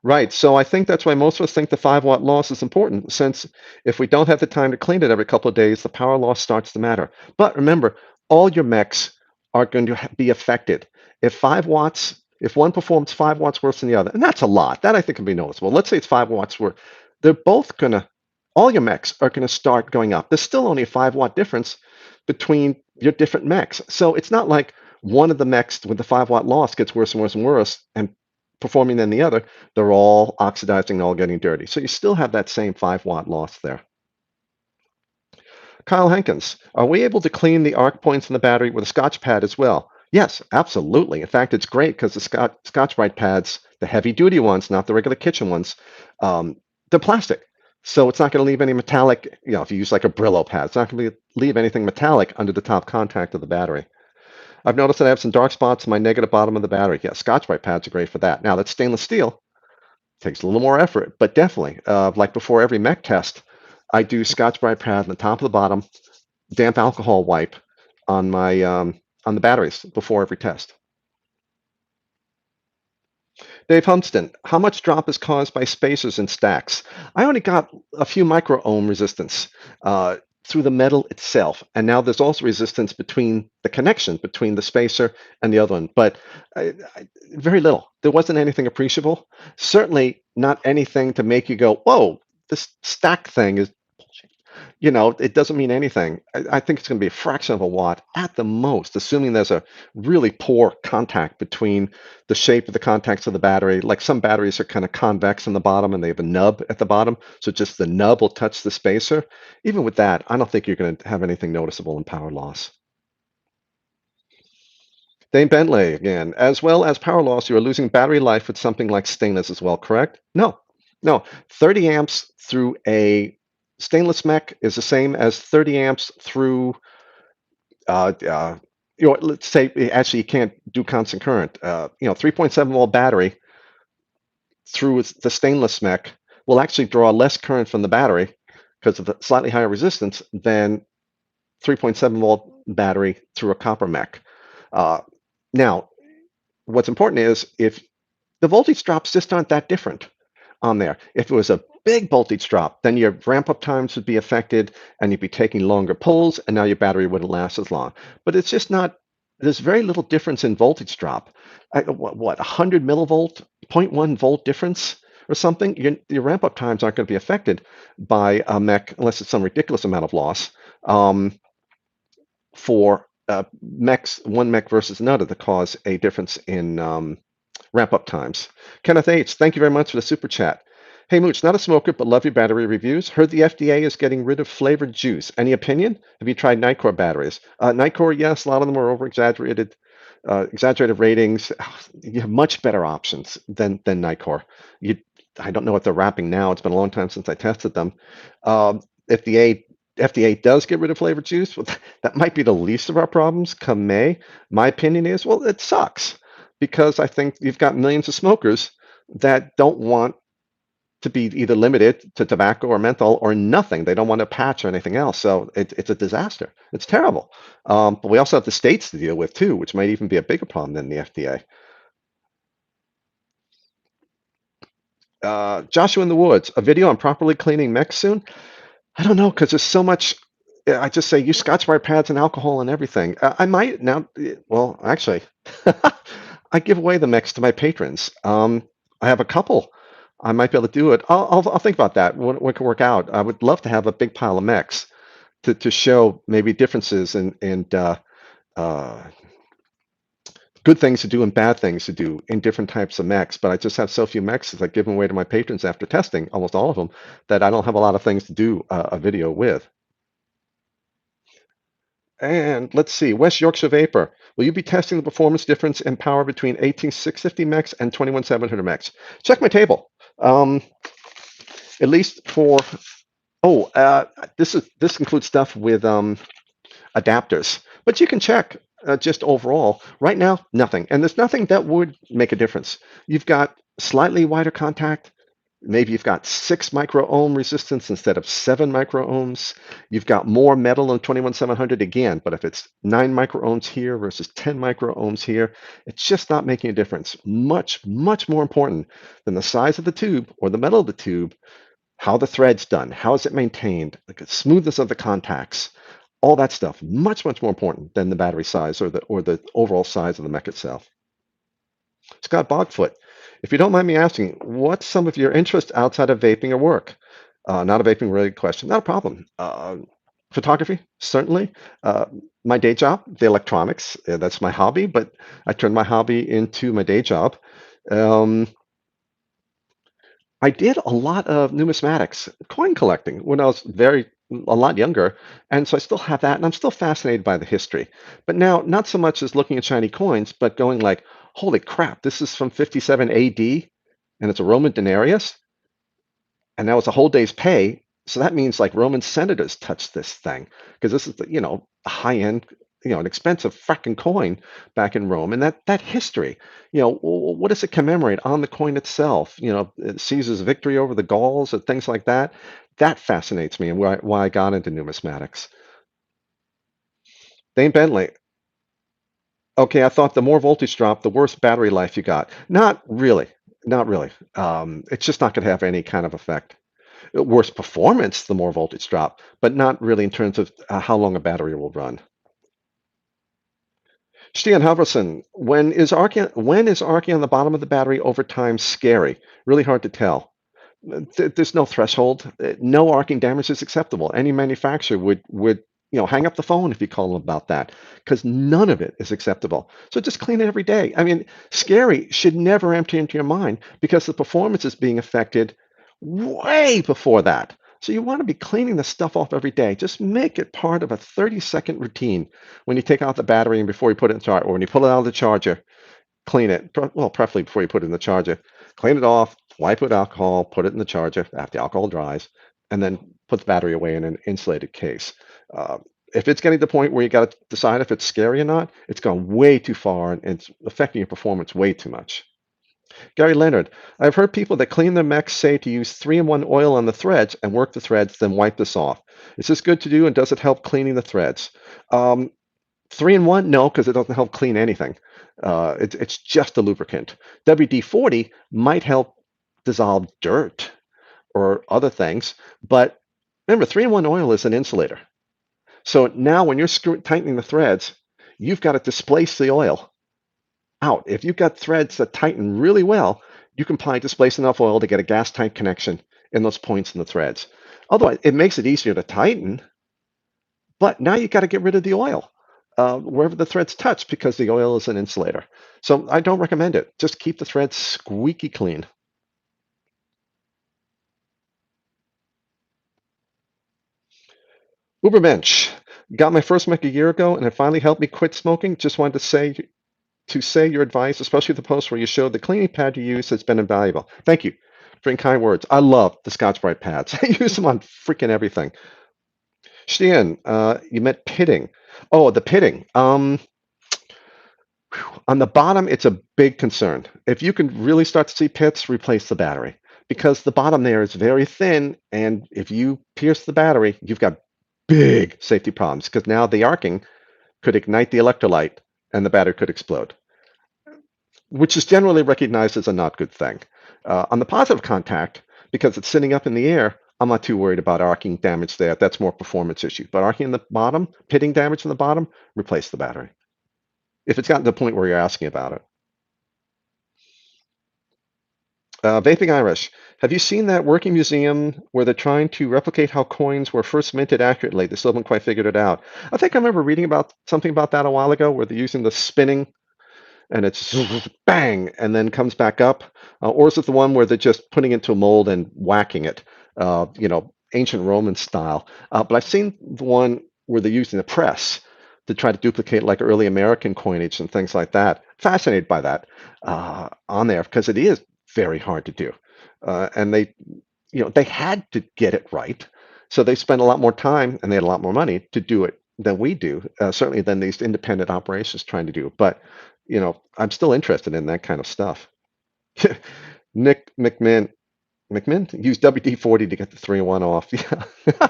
Right. So I think that's why most of us think the 5-watt loss is important, since if we don't have the time to clean it every couple of days, the power loss starts to matter. But remember, all your mechs are going to be affected. If 5 watts, if one performs 5 watts worse than the other, and that's a lot, that I think can be noticeable. Let's say it's 5 watts worse. They're both going to, all your mechs are going to start going up. There's still only a 5-watt difference between your different mechs. So it's not like one of the mechs with the 5-watt loss gets worse and worse and worse and performing than the other. They're all oxidizing and all getting dirty. So you still have that same 5-watt loss there. Kyle Hankins, are we able to clean the arc points in the battery with a Scotch pad as well? Yes, absolutely. In fact, it's great because the Scotch-Brite pads, the heavy-duty ones, not the regular kitchen ones, they're plastic. So it's not going to leave any metallic, if you use like a Brillo pad, it's not going to leave anything metallic under the top contact of the battery. I've noticed that I have some dark spots in my negative bottom of the battery. Yeah, Scotch-Brite pads are great for that. Now, that's stainless steel. Takes a little more effort, but definitely, like before every mech test, I do Scotch-Brite pad on the top of the bottom, damp alcohol wipe on my on the batteries before every test. Dave Hunston, how much drop is caused by spacers and stacks? I only got a few micro ohm resistance through the metal itself, and now there's also resistance between the connection between the spacer and the other one, but very little. There wasn't anything appreciable. Certainly not anything to make you go, whoa, this stack thing is bullshit. It doesn't mean anything. I think it's going to be a fraction of a watt at the most, assuming there's a really poor contact between the shape of the contacts of the battery. Like some batteries are kind of convex in the bottom and they have a nub at the bottom. So just the nub will touch the spacer. Even with that, I don't think you're going to have anything noticeable in power loss. Dane Bentley again, as well as power loss, you are losing battery life with something like stainless as well, correct? No. 30 amps through a stainless mech is the same as 30 amps through, let's say, actually you can't do constant current. 3.7 volt battery through the stainless mech will actually draw less current from the battery because of the slightly higher resistance than 3.7 volt battery through a copper mech. Now, what's important is if the voltage drops just aren't that different on there. If it was a big voltage drop, then your ramp up times would be affected and you'd be taking longer pulls and now your battery wouldn't last as long. But it's just not, there's very little difference in voltage drop. What, 100 millivolt, 0.1 volt difference or something? Your ramp up times aren't going to be affected by a mech unless it's some ridiculous amount of loss for one mech versus another to cause a difference in ramp-up times. Kenneth H., thank you very much for the super chat. Hey, Mooch, not a smoker, but love your battery reviews. Heard the FDA is getting rid of flavored juice. Any opinion? Have you tried Nitecore batteries? Nitecore, yes, a lot of them are over-exaggerated, exaggerated ratings. You have much better options than Nitecore. I don't know what they're wrapping now. It's been a long time since I tested them. If the FDA does get rid of flavored juice, well, that might be the least of our problems come May. My opinion is, well, it sucks because I think you've got millions of smokers that don't want to be either limited to tobacco or menthol or nothing. They don't want a patch or anything else. So it's a disaster. It's terrible. But we also have the states to deal with too, which might even be a bigger problem than the FDA. Joshua in the Woods, a video on properly cleaning mechs soon? I don't know, because there's so much. I just say use Scotch-Brite pads and alcohol and everything. I might now. Well, actually, I give away the mechs to my patrons. I have a couple. I might be able to do it. I'll think about that. What can work out? I would love to have a big pile of mechs to show maybe differences and good things to do and bad things to do in different types of mechs. But I just have so few mechs that I give them away to my patrons after testing almost all of them that I don't have a lot of things to do a video with. And let's see, West Yorkshire Vapor. Will you be testing the performance difference in power between 18650 mechs and 21700 mechs? Check my table. At least for oh, this includes stuff with adapters, but you can check just overall. Right now, nothing, and there's nothing that would make a difference. You've got slightly wider contact. Maybe you've got 6 micro ohm resistance instead of 7 micro ohms. You've got more metal on 21700 again, but if it's 9 micro ohms here versus 10 micro ohms here, it's just not making a difference. Much, much more important than the size of the tube or the metal of the tube, how the thread's done, how is it maintained, like the smoothness of the contacts, all that stuff. Much, much more important than the battery size or the overall size of the mech itself. Scott Bogfoot, if you don't mind me asking, what's some of your interest outside of vaping or work? Not a vaping related question, not a problem. Photography, certainly. Uh, my day job, the electronics, that's my hobby, but I turned my hobby into my day job. Um, I did a lot of numismatics, coin collecting when I was a lot younger, and so I still have that, and I'm still fascinated by the history. But now, not so much as looking at shiny coins, but going like, holy crap, this is from 57 AD, and it's a Roman denarius, and now it's a whole day's pay. So that means like Roman senators touched this thing because this is a high end, an expensive fracking coin back in Rome, and that history, what does it commemorate on the coin itself? Caesar's victory over the Gauls and things like that. That fascinates me and why I got into numismatics. Dane Bentley. Okay, I thought the more voltage drop, the worse battery life you got. Not really. Not really. It's just not going to have any kind of effect. Worse performance, the more voltage drop, but not really in terms of how long a battery will run. Stian Halverson, when is arcing on the bottom of the battery over time scary? Really hard to tell. There's no threshold. No arcing damage is acceptable. Any manufacturer would hang up the phone if you call them about that because none of it is acceptable. So just clean it every day. I mean, scary should never enter into your mind because the performance is being affected way before that. So you want to be cleaning the stuff off every day. Just make it part of a 30-second routine when you take out the battery and before you put it in charge, or when you pull it out of the charger, clean it. Well, preferably before you put it in the charger. Clean it off, wipe it with alcohol, put it in the charger after the alcohol dries, and then put the battery away in an insulated case. Uh, if it's getting to the point where you got to decide if it's scary or not, it's gone way too far and it's affecting your performance way too much. Gary Leonard, I've heard people that clean their mechs say to use 3-in-1 oil on the threads and work the threads, then wipe this off. Is this good to do and does it help cleaning the threads? 3-in-1, no, because it doesn't help clean anything. It's just a lubricant. WD-40 might help dissolve dirt or other things, but remember, 3-in-1 oil is an insulator. So now when you're tightening the threads, you've got to displace the oil out. If you've got threads that tighten really well, you can probably displace enough oil to get a gas tank connection in those points in the threads. Otherwise, it makes it easier to tighten, but now you've got to get rid of the oil wherever the threads touch because the oil is an insulator. So I don't recommend it. Just keep the threads squeaky clean. Ubermensch, got my first mech a year ago and it finally helped me quit smoking. Just wanted to say your advice, especially the post where you showed the cleaning pad you use has been invaluable. Thank you for your kind words. I love the Scotch Brite pads. I use them on freaking everything. Stian, you meant pitting. Oh, the pitting. On the bottom, it's a big concern. If you can really start to see pits, replace the battery because the bottom there is very thin, and if you pierce the battery, you've got big safety problems because now the arcing could ignite the electrolyte and the battery could explode, which is generally recognized as a not good thing. On the positive contact, because it's sitting up in the air, I'm not too worried about arcing damage there. That's more performance issue. But arcing in the bottom, pitting damage in the bottom, replace the battery. If it's gotten to the point where you're asking about it. Vaping Irish, have you seen that working museum where they're trying to replicate how coins were first minted accurately? They still haven't quite figured it out. I think I remember reading about something about that a while ago where they're using the spinning and it's bang and then comes back up. Or is it the one where they're just putting it into a mold and whacking it, ancient Roman style? But I've seen the one where they're using the press. to try to duplicate like early American coinage and things like that. Fascinated by that on there because it is very hard to do. And they had to get it right. So they spent a lot more time and they had a lot more money to do it than we do, certainly than these independent operations trying to do. But, I'm still interested in that kind of stuff. Nick McMinn used WD-40 to get the 3-1 off. Yeah.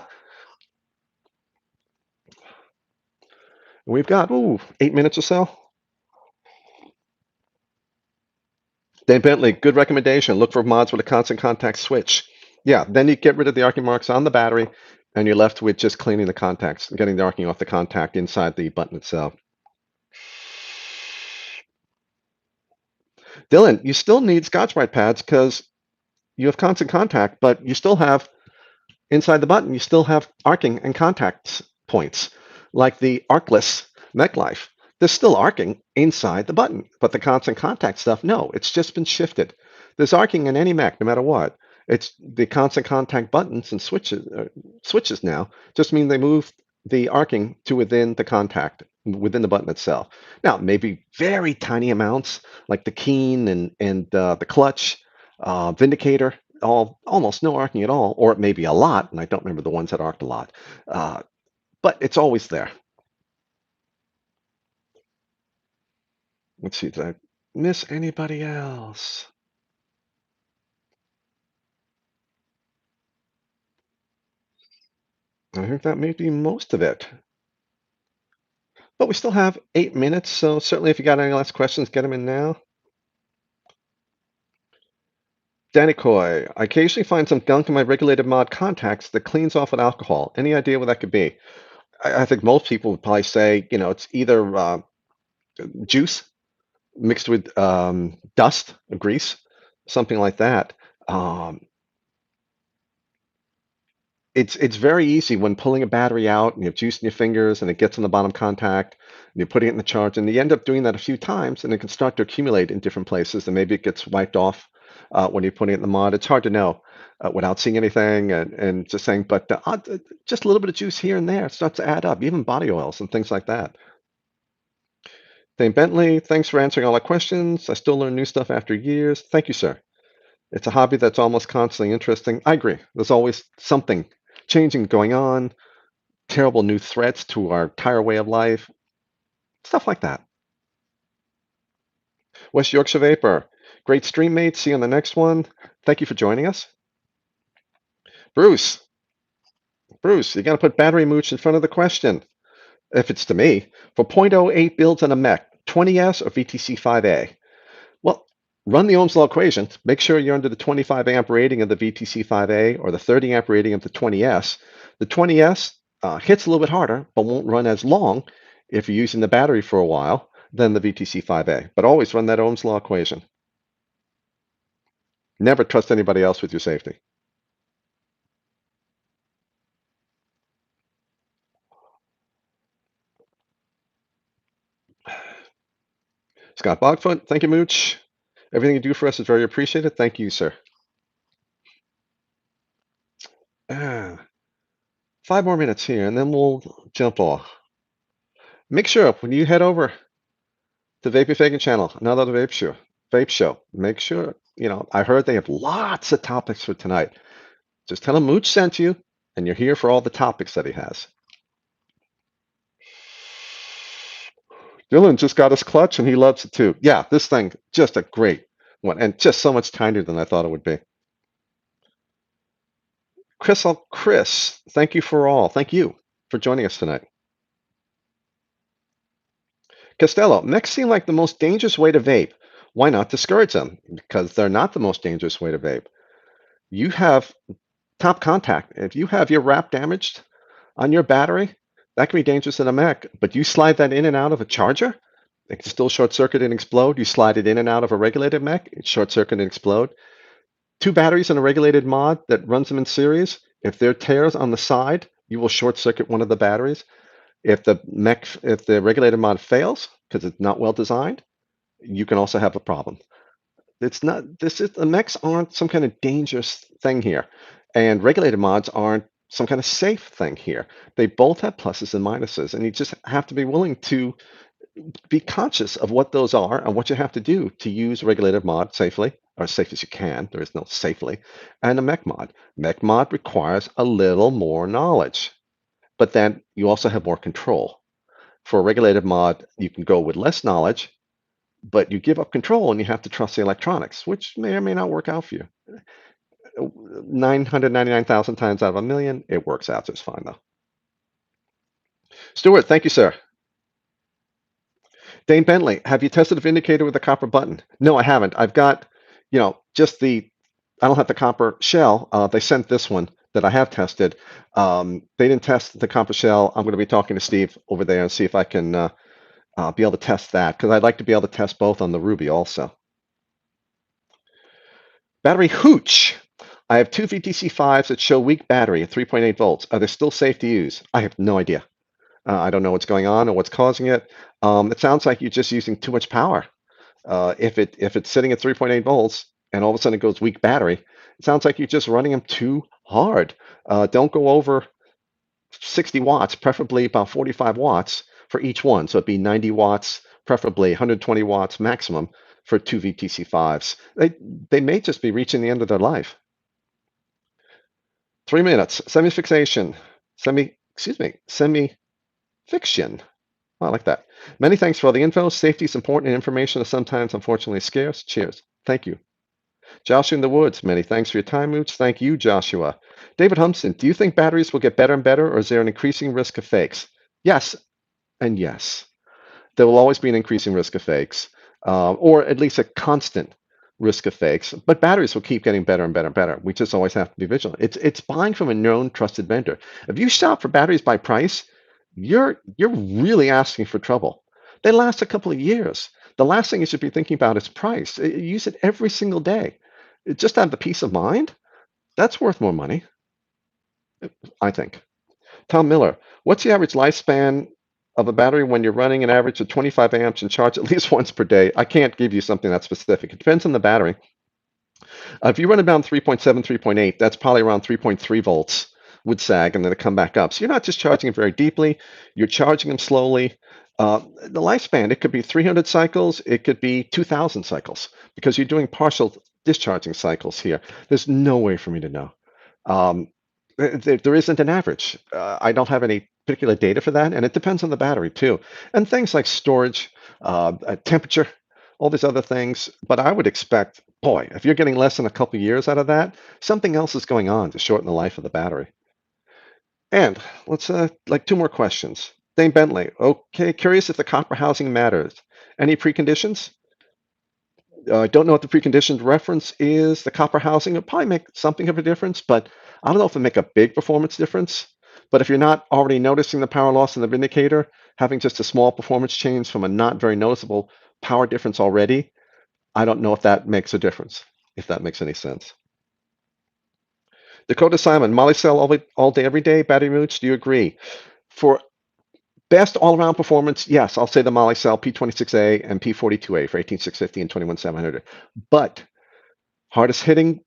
We've got, 8 minutes or so. Dave Bentley, good recommendation. Look for mods with a constant contact switch. Yeah, then you get rid of the arcing marks on the battery, and you're left with just cleaning the contacts, getting the arcing off the contact inside the button itself. Dylan, you still need Scotch-Brite pads because you have constant contact, but you still have inside the button, you still have arcing and contact points, like the arcless mech life. There's still arcing inside the button, but the constant contact stuff, no, it's just been shifted. There's arcing in any mech, no matter what. It's the constant contact buttons and switches now just mean they move the arcing to within the contact, within the button itself. Now, maybe very tiny amounts, like the keen and the clutch, vindicator, almost no arcing at all, or it may be a lot, and I don't remember the ones that arced a lot, but it's always there. Let's see, did I miss anybody else? I think that may be most of it. But we still have 8 minutes, so certainly if you got any last questions, get them in now. Danny Coy, I occasionally find some gunk in my regulated mod contacts that cleans off with alcohol. Any idea what that could be? I think most people would probably say, it's either juice mixed with dust or grease, something like that. Um, it's very easy when pulling a battery out and you have juice in your fingers and it gets on the bottom contact and you're putting it in the charge and you end up doing that a few times and it can start to accumulate in different places and maybe it gets wiped off when you're putting it in the mod. It's hard to know without seeing anything and just saying, but just a little bit of juice here and there starts to add up, even body oils and things like that. Dane Bentley, thanks for answering all our questions. I still learn new stuff after years. Thank you, sir. It's a hobby that's almost constantly interesting. I agree. There's always something changing going on, terrible new threats to our entire way of life, stuff like that. West Yorkshire Vapor, great stream mate. See you on the next one. Thank you for joining us. Bruce, you got to put battery mooch in front of the question. If it's to me, for 0.08 builds on a mech, 20S or VTC5A? Well, run the Ohm's law equation. Make sure you're under the 25 amp rating of the VTC5A or the 30 amp rating of the 20S. The 20S hits a little bit harder, but won't run as long if you're using the battery for a while than the VTC5A. But always run that Ohm's law equation. Never trust anybody else with your safety. Scott Bogfoot, thank you, Mooch. Everything you do for us is very appreciated. Thank you, sir. 5 more minutes here, and then we'll jump off. Make sure when you head over to Vapor Fagan channel, another vape show, make sure, I heard they have lots of topics for tonight. Just tell him Mooch sent you, and you're here for all the topics that he has. Dylan just got his clutch, and he loves it too. Yeah, this thing, just a great one, and just so much tinier than I thought it would be. Chris, thank you for joining us tonight. Costello, mechs seem like the most dangerous way to vape. Why not discourage them? Because they're not the most dangerous way to vape. You have top contact. If you have your wrap damaged on your battery, that can be dangerous in a mech. But you slide that in and out of a charger, it can still short circuit and explode. You slide it in and out of a regulated mech, it short circuit and explode. 2 batteries in a regulated mod that runs them in series, if there are tears on the side, you will short circuit one of the batteries. If the regulated mod fails because it's not well designed, you can also have a problem. The mechs aren't some kind of dangerous thing here, and regulated mods aren't some kind of safe thing here. They both have pluses and minuses, and you just have to be willing to be conscious of what those are and what you have to do to use regulated mod safely, or as safe as you can. There is no safely, and a mech mod. Mech mod requires a little more knowledge, but then you also have more control. For a regulated mod, you can go with less knowledge, but you give up control and you have to trust the electronics, which may or may not work out for you. 999,000 times out of a million, it works out just fine, though. Stuart, thank you, sir. Dane Bentley, have you tested a vindicator with a copper button? No, I haven't. I've got, just I don't have the copper shell. They sent this one that I have tested. They didn't test the copper shell. I'm going to be talking to Steve over there and see if I can be able to test that, because I'd like to be able to test both on the Ruby also. Battery hooch. I have two VTC5s that show weak battery at 3.8 volts. Are they still safe to use? I have no idea. I don't know what's going on or what's causing it. It sounds like you're just using too much power. If it's sitting at 3.8 volts and all of a sudden it goes weak battery, it sounds like you're just running them too hard. Don't go over 60 watts, preferably about 45 watts for each one. So it'd be 90 watts, preferably 120 watts maximum for two VTC5s. They may just be reaching the end of their life. 3 minutes. Semi-fixation. Semi-fiction. Oh, I like that. Many thanks for all the info. Safety is important and information is sometimes unfortunately scarce. Cheers. Thank you. Joshua in the Woods, many thanks for your time, Mooch. Thank you, Joshua. David Humpson, do you think batteries will get better and better, or is there an increasing risk of fakes? Yes, and yes. There will always be an increasing risk of fakes, or at least a constant risk of fakes. But batteries will keep getting better and better and better. We just always have to be vigilant. It's buying from a known, trusted vendor. If you shop for batteries by price, you're really asking for trouble. They last a couple of years. The last thing you should be thinking about is price. Use it every single day. Just to have the peace of mind, that's worth more money, I think. Tom Miller, what's the average lifespan of a battery when you're running an average of 25 amps and charge at least once per day? I can't give you something that's specific. It depends on the battery. If you run about 3.7, 3.8, that's probably around 3.3 volts would sag and then it come back up. So you're not just charging them very deeply, you're charging them slowly. The lifespan, it could be 300 cycles, it could be 2,000 cycles, because you're doing partial discharging cycles here. There's no way for me to know. There isn't an average. I don't have any particular data for that, and it depends on the battery too. And things like storage, temperature, all these other things. But I would expect, boy, if you're getting less than a couple of years out of that, something else is going on to shorten the life of the battery. And let's like two more questions. Dane Bentley, okay, curious if the copper housing matters. Any preconditions? I don't know what the preconditioned reference is. The copper housing will probably make something of a difference, but I don't know if it make a big performance difference. But if you're not already noticing the power loss in the vindicator, having just a small performance change from a not very noticeable power difference already, I don't know if that makes a difference, if that makes any sense. Dakota Simon, Molly cell all day, every day, battery mooch, do you agree? For best all-around performance, yes, I'll say the Molly cell P26A and P42A for 18650 and 21700. But hardest hitting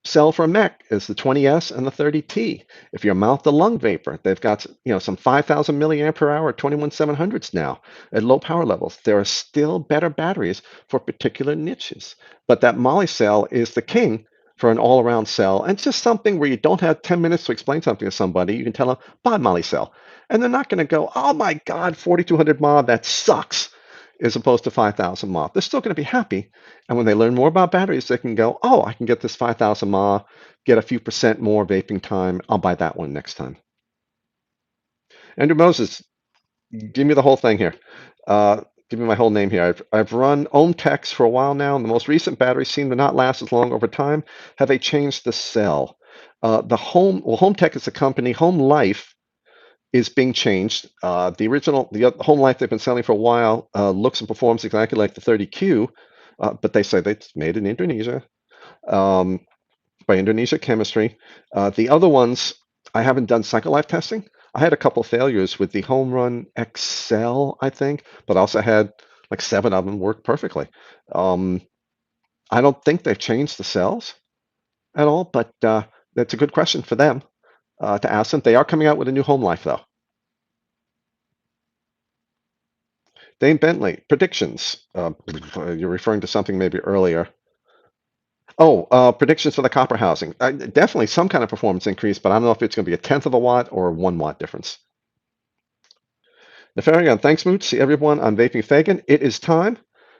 cell for a mech is the 20S and the 30T. If you're mouth to lung vapor, they've got some 5,000 milliamp per hour 21700s now at low power levels. There are still better batteries for particular niches, but that Molly cell is the king for an all-around cell, and it's just something where you don't have 10 minutes to explain something to somebody. You can tell them, buy Molly cell, and they're not going to go, oh my God, 4200 mod, that sucks, as opposed to 5,000 mAh. They're still going to be happy. And when they learn more about batteries, they can go, oh, I can get this 5,000 mAh, get a few percent more vaping time. I'll buy that one next time. Andrew Moses, give me the whole thing here. Give me my whole name here. I've run Ohmtechs for a while now, and the most recent batteries seem to not last as long over time. Have they changed the cell? Hometech is a company. Home Life is being changed. The Home Life they've been selling for a while looks and performs exactly like the 30Q, but they say it's made in Indonesia by Indonesia Chemistry. The other ones, I haven't done cycle life testing. I had a couple failures with the Home Run XL, I think, but I also had like 7 of them work perfectly. I don't think they've changed the cells at all, but that's a good question for them. to ask them. They are coming out with a new home life, though. Dane Bentley, predictions. You're referring to something maybe earlier. Oh, predictions for the copper housing. Definitely some kind of performance increase, but I don't know if it's going to be a tenth of a watt or a 1 watt difference. Nefarian, thanks, Mooch. See everyone on Vaping Fagan. It is time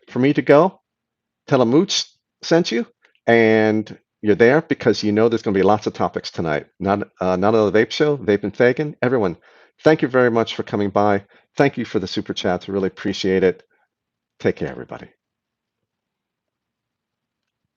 for me to go. Tell them Mooch sent you, and you're there because you know there's going to be lots of topics tonight. Not only the Vape Show, Vaping Fagan. Everyone, thank you very much for coming by. Thank you for the super chats. Really appreciate it. Take care, everybody.